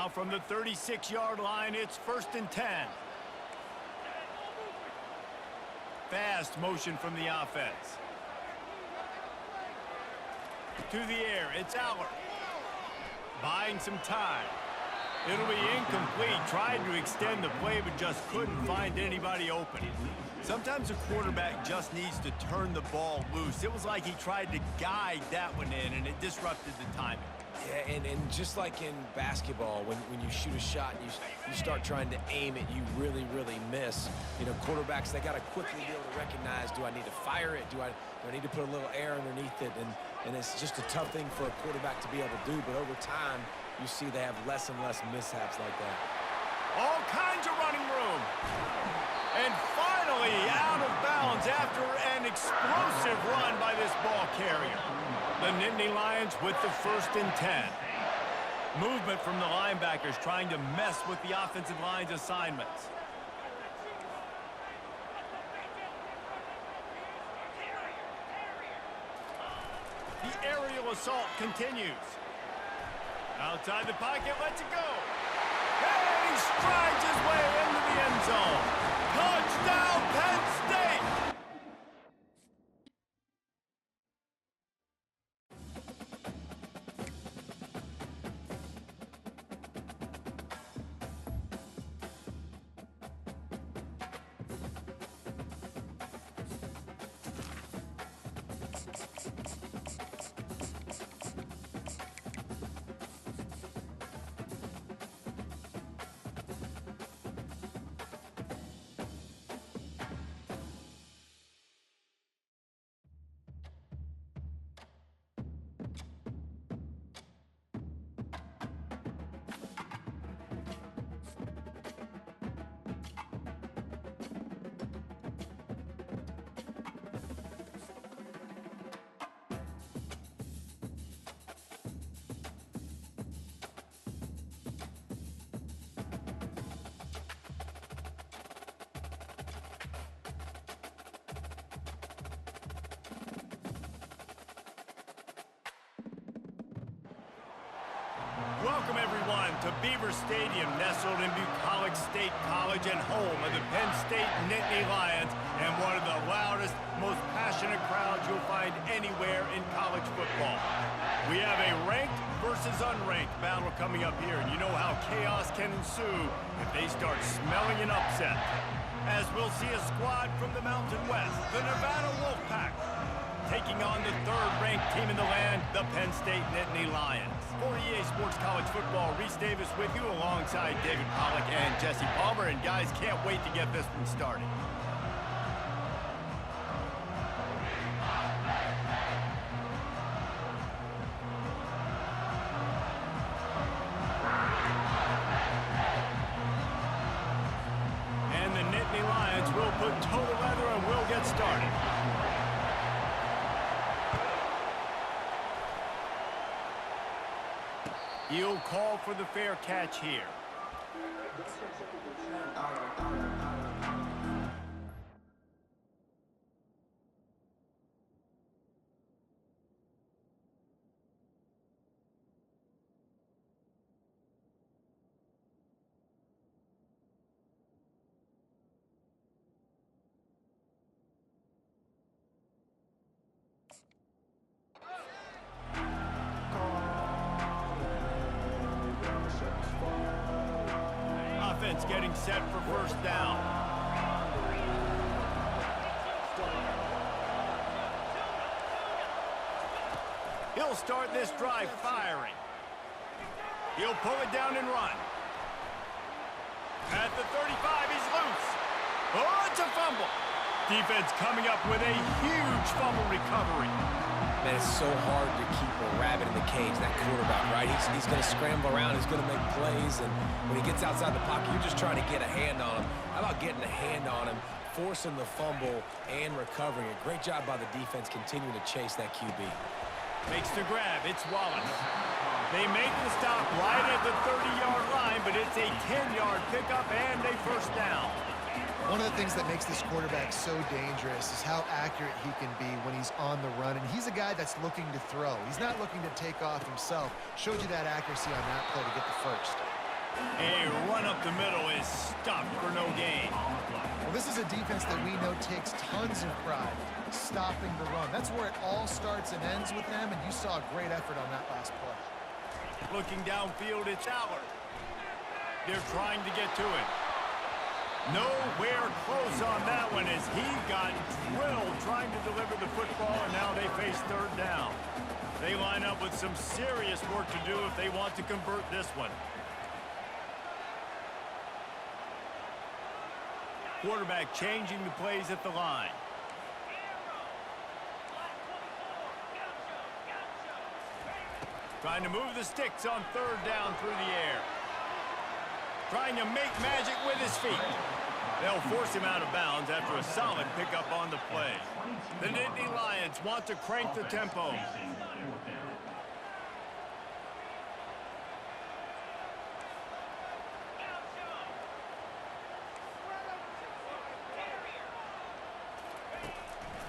Now from the 36-yard line, it's 1st and 10. Fast motion from the offense. To the air, it's Aller. Buying some time. It'll be incomplete. Tried to extend the play, but just couldn't find anybody open. Sometimes a quarterback just needs to turn the ball loose. It was like he tried to guide that one in, and it disrupted the timing. Yeah, and just like in basketball, when you shoot a shot and you start trying to aim it, you really miss. You know, quarterbacks, they got to quickly be able to recognize, do I need to fire it? Do I need to put a little air underneath it? And it's just a tough thing for a quarterback to be able to do, but over time, you see they have less and less mishaps like that. All kinds of running room. And finally out of bounds after an explosive run by this ball carrier. The Nittany Lions with the 1st and 10. Movement from the linebackers trying to mess with the offensive line's assignments. The aerial assault continues. Outside the pocket, lets it go. And he strides his way into the end zone. Touchdown, Penn State! Welcome, everyone, to Beaver Stadium, nestled in Bucolic State College and home of the Penn State Nittany Lions, and one of the loudest, most passionate crowds you'll find anywhere in college football. We have a ranked versus unranked battle coming up here, and you know how chaos can ensue if they start smelling an upset. As we'll see a squad from the Mountain West, the Nevada Wolfpack, taking on the 3rd-ranked team in the land, the Penn State Nittany Lions. For EA Sports College Football, Reese Davis with you alongside David Pollack and Jesse Palmer. And guys, can't wait to get this one started. And the Nittany Lions will put total leather and we'll get started. He'll call for the fair catch here. Getting set for 1st down. He'll start this drive firing. He'll pull it down and run. At the 35, he's loose. Oh, it's a fumble. Defense coming up with a huge fumble recovery. Man, it's so hard to keep a rabbit in the cage, that quarterback, right? He's going to scramble around, he's going to make plays, and when he gets outside the pocket, you're just trying to get a hand on him. How about getting a hand on him, forcing the fumble, and recovering it? Great job by the defense continuing to chase that QB. Makes the grab, it's Wallace. They make the stop right at the 30-yard line, but it's a 10-yard pickup and a 1st down. One of the things that makes this quarterback so dangerous is how accurate he can be when he's on the run. And he's a guy that's looking to throw. He's not looking to take off himself. Showed you that accuracy on that play to get the 1st. A run up the middle is stopped for no gain. Well, this is a defense that we know takes tons of pride stopping the run. That's where it all starts and ends with them, and you saw a great effort on that last play. Looking downfield, it's Allard. They're trying to get to it. Nowhere close on that one as he got drilled trying to deliver the football, and now they face third down. They line up with some serious work to do if they want to convert this one. Quarterback changing the plays at the line. Trying to move the sticks on third down through the air. Trying to make magic with his feet. They'll force him out of bounds after a solid pickup on the play. The Nittany Lions want to crank the tempo.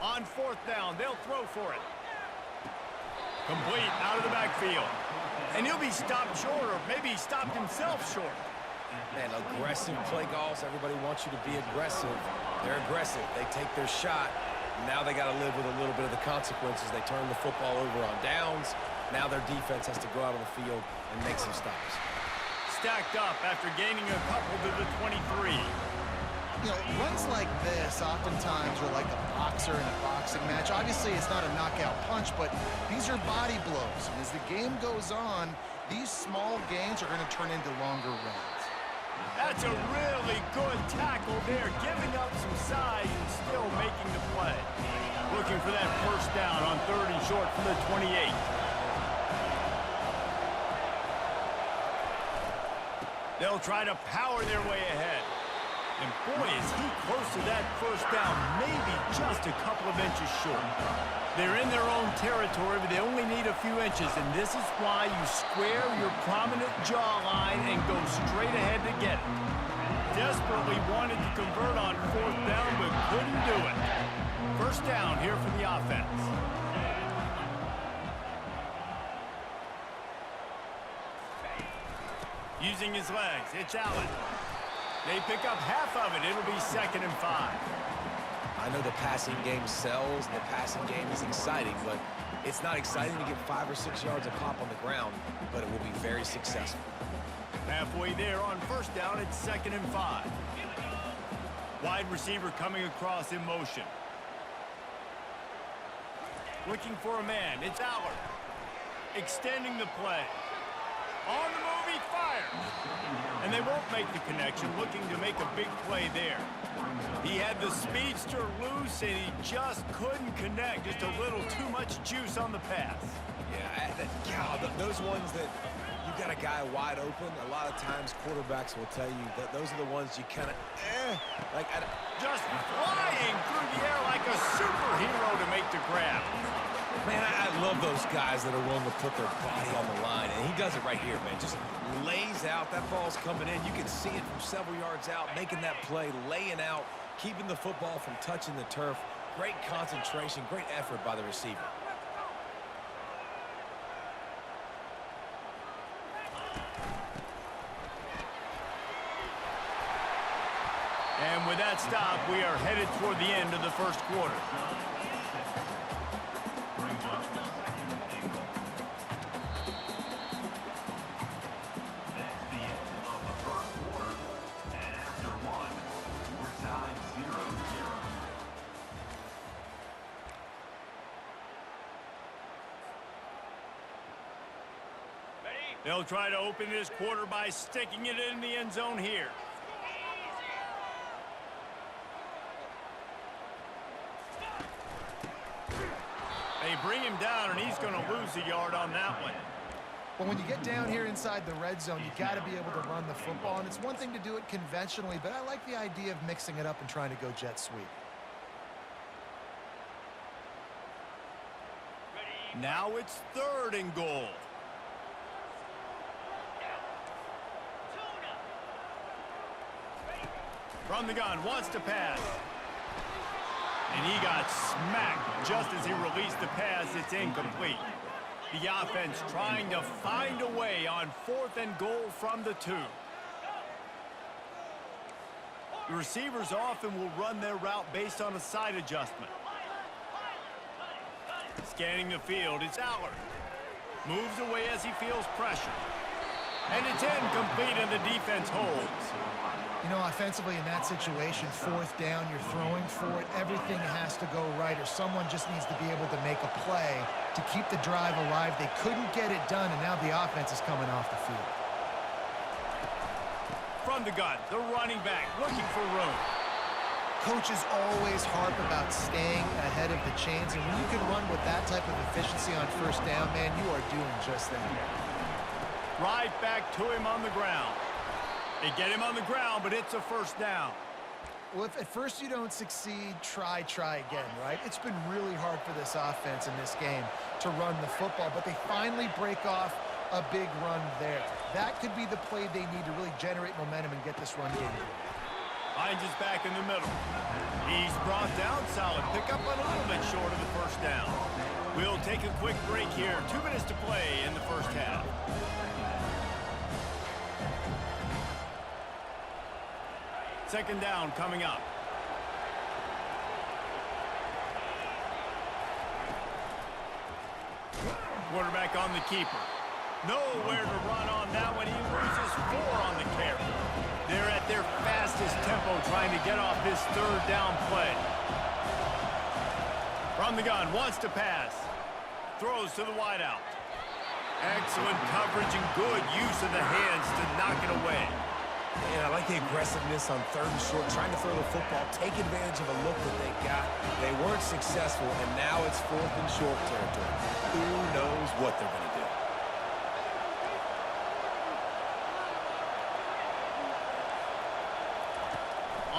On fourth down, they'll throw for it. Complete out of the backfield. And he'll be stopped short, or maybe he stopped himself short. Man, aggressive play calls. Everybody wants you to be aggressive. They're aggressive. They take their shot. Now they got to live with a little bit of the consequences. They turn the football over on downs. Now their defense has to go out on the field and make some stops. Stacked up after gaining a couple to the 23. You know, runs like this oftentimes are like a boxer in a boxing match. Obviously, it's not a knockout punch, but these are body blows. And as the game goes on, these small gains are going to turn into longer runs. That's a really good tackle there, giving up some size and still making the play. Looking for that first down on third and short from the 28. They'll try to power their way ahead. And boy, is he close to that first down, maybe just a couple of inches short. They're in their own territory, but they only need a few inches, and this is why you square your prominent jawline and go straight ahead to get it. Desperately wanted to convert on fourth down, but couldn't do it. First down here for the offense. Using his legs, it's Allen. They pick up half of it. It'll be 2nd and 5. I know the passing game sells, and the passing game is exciting, but it's not exciting to get 5 or 6 yards a pop on the ground, but it will be very successful. Halfway there on first down, it's 2nd and 5. Wide receiver coming across in motion. Looking for a man. It's Allard. Extending the play. On the move, he fires. And they won't make the connection, looking to make a big play there. He had the speedster loose, and he just couldn't connect. Just a little too much juice on the pass. Yeah, those ones that you got a guy wide open, a lot of times quarterbacks will tell you that those are the ones you kind of, just flying through the air like a superhero to make the grab. Man, I love those guys that are willing to put their body on the line, and he does it right here, man. Just lays out. That ball's coming in. You can see it from several yards out, making that play, laying out, keeping the football from touching the turf. Great concentration, great effort by the receiver. And with that stop, we are headed toward the end of the first quarter. They'll try to open this quarter by sticking it in the end zone here. They bring him down, and he's going to lose a yard on that one. But when you get down here inside the red zone, you got to be able to run the football. And it's one thing to do it conventionally, but I like the idea of mixing it up and trying to go jet sweep. Now it's 3rd and goal. From the gun, wants to pass. And he got smacked just as he released the pass. It's incomplete. The offense trying to find a way on 4th and goal from the 2. The receivers often will run their route based on a side adjustment. Scanning the field, it's Allard. Moves away as he feels pressure. And it's incomplete, and the defense holds. You know, offensively in that situation, fourth down, you're throwing for it. Everything has to go right, or someone just needs to be able to make a play to keep the drive alive. They couldn't get it done, and now the offense is coming off the field. From the gun, the running back looking for room. Coaches always harp about staying ahead of the chains, and when you can run with that type of efficiency on first down, man, you are doing just that. Right back to him on the ground. They get him on the ground, but it's a first down. Well, if at first you don't succeed, try again, right? It's been really hard for this offense in this game to run the football, but they finally break off a big run there. That could be the play they need to really generate momentum and get this run game going. Hines is back in the middle. He's brought down solid. Pick up a little bit short of the first down. We'll take a quick break here. 2 minutes to play in the first half. Second down coming up. Quarterback on the keeper. Nowhere to run on that one. He loses 4 on the carry. They're at their fastest tempo trying to get off this third down play. From the gun, wants to pass. Throws to the wideout. Excellent coverage and good use of the hands to knock it away. Yeah, I like the aggressiveness on third and short, trying to throw the football, take advantage of a look that they got. They weren't successful, and now it's fourth and short territory. Who knows what they're going to do?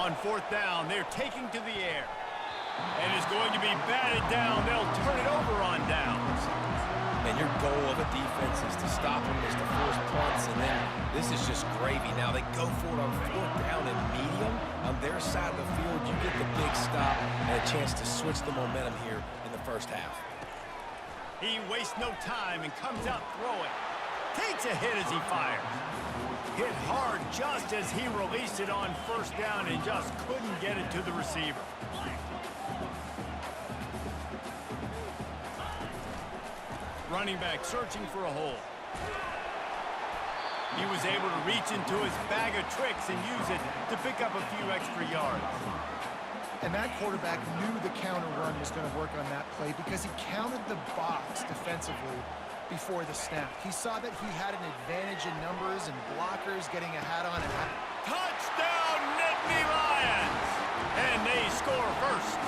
On fourth down, they're taking to the air. And it's going to be batted down. They'll turn it over on downs. And your goal of a defense is to stop them, is to force punts, and then this is just gravy. Now they go for it on fourth down and medium. On their side of the field, you get the big stop and a chance to switch the momentum here in the first half. He wastes no time and comes out throwing. Takes a hit as he fires. Hit hard just as he released it on first down and just couldn't get it to the receiver. Running back searching for a hole. He was able to reach into his bag of tricks and use it to pick up a few extra yards. And that quarterback knew the counter run was going to work on that play because he counted the box defensively before the snap. He saw that he had an advantage in numbers and blockers getting a hat on. Touchdown, Nittany Lions! And they score first.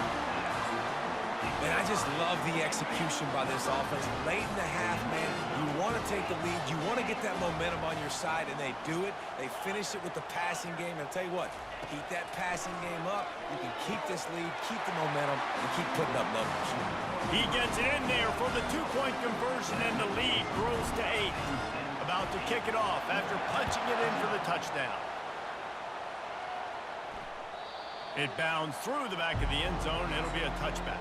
Man, I just love the execution by this offense. Late in the half, man, you want to take the lead. You want to get that momentum on your side, and they do it. They finish it with the passing game. And I'll tell you what, keep that passing game up. You can keep this lead, keep the momentum, and keep putting up numbers. He gets it in there for the two-point conversion, and the lead grows to 8. About to kick it off after punching it in for the touchdown. It bounds through the back of the end zone. It'll be a touchback.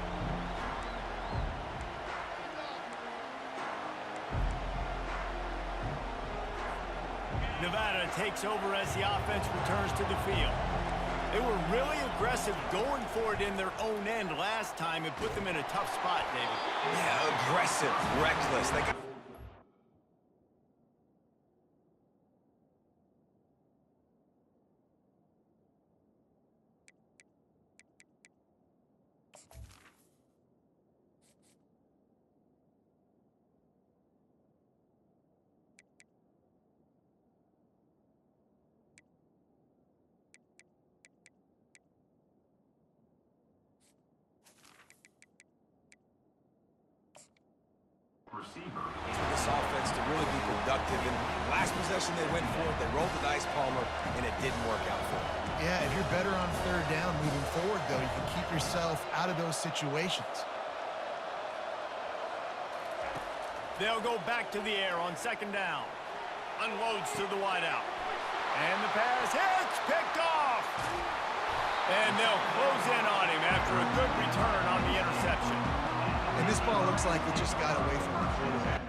Nevada takes over as the offense returns to the field. They were really aggressive going for it in their own end last time and put them in a tough spot, David. Yeah, aggressive, reckless. They got for this offense to really be productive. And last possession they went for it, they rolled the dice, Palmer, and it didn't work out for them. Yeah, if you're better on third down moving forward, though, you can keep yourself out of those situations. They'll go back to the air on second down. Unloads to the wideout. And the pass hits, picked off. And they'll close in on him after a good return on the interception. And this ball looks like it just got away from the quarterback.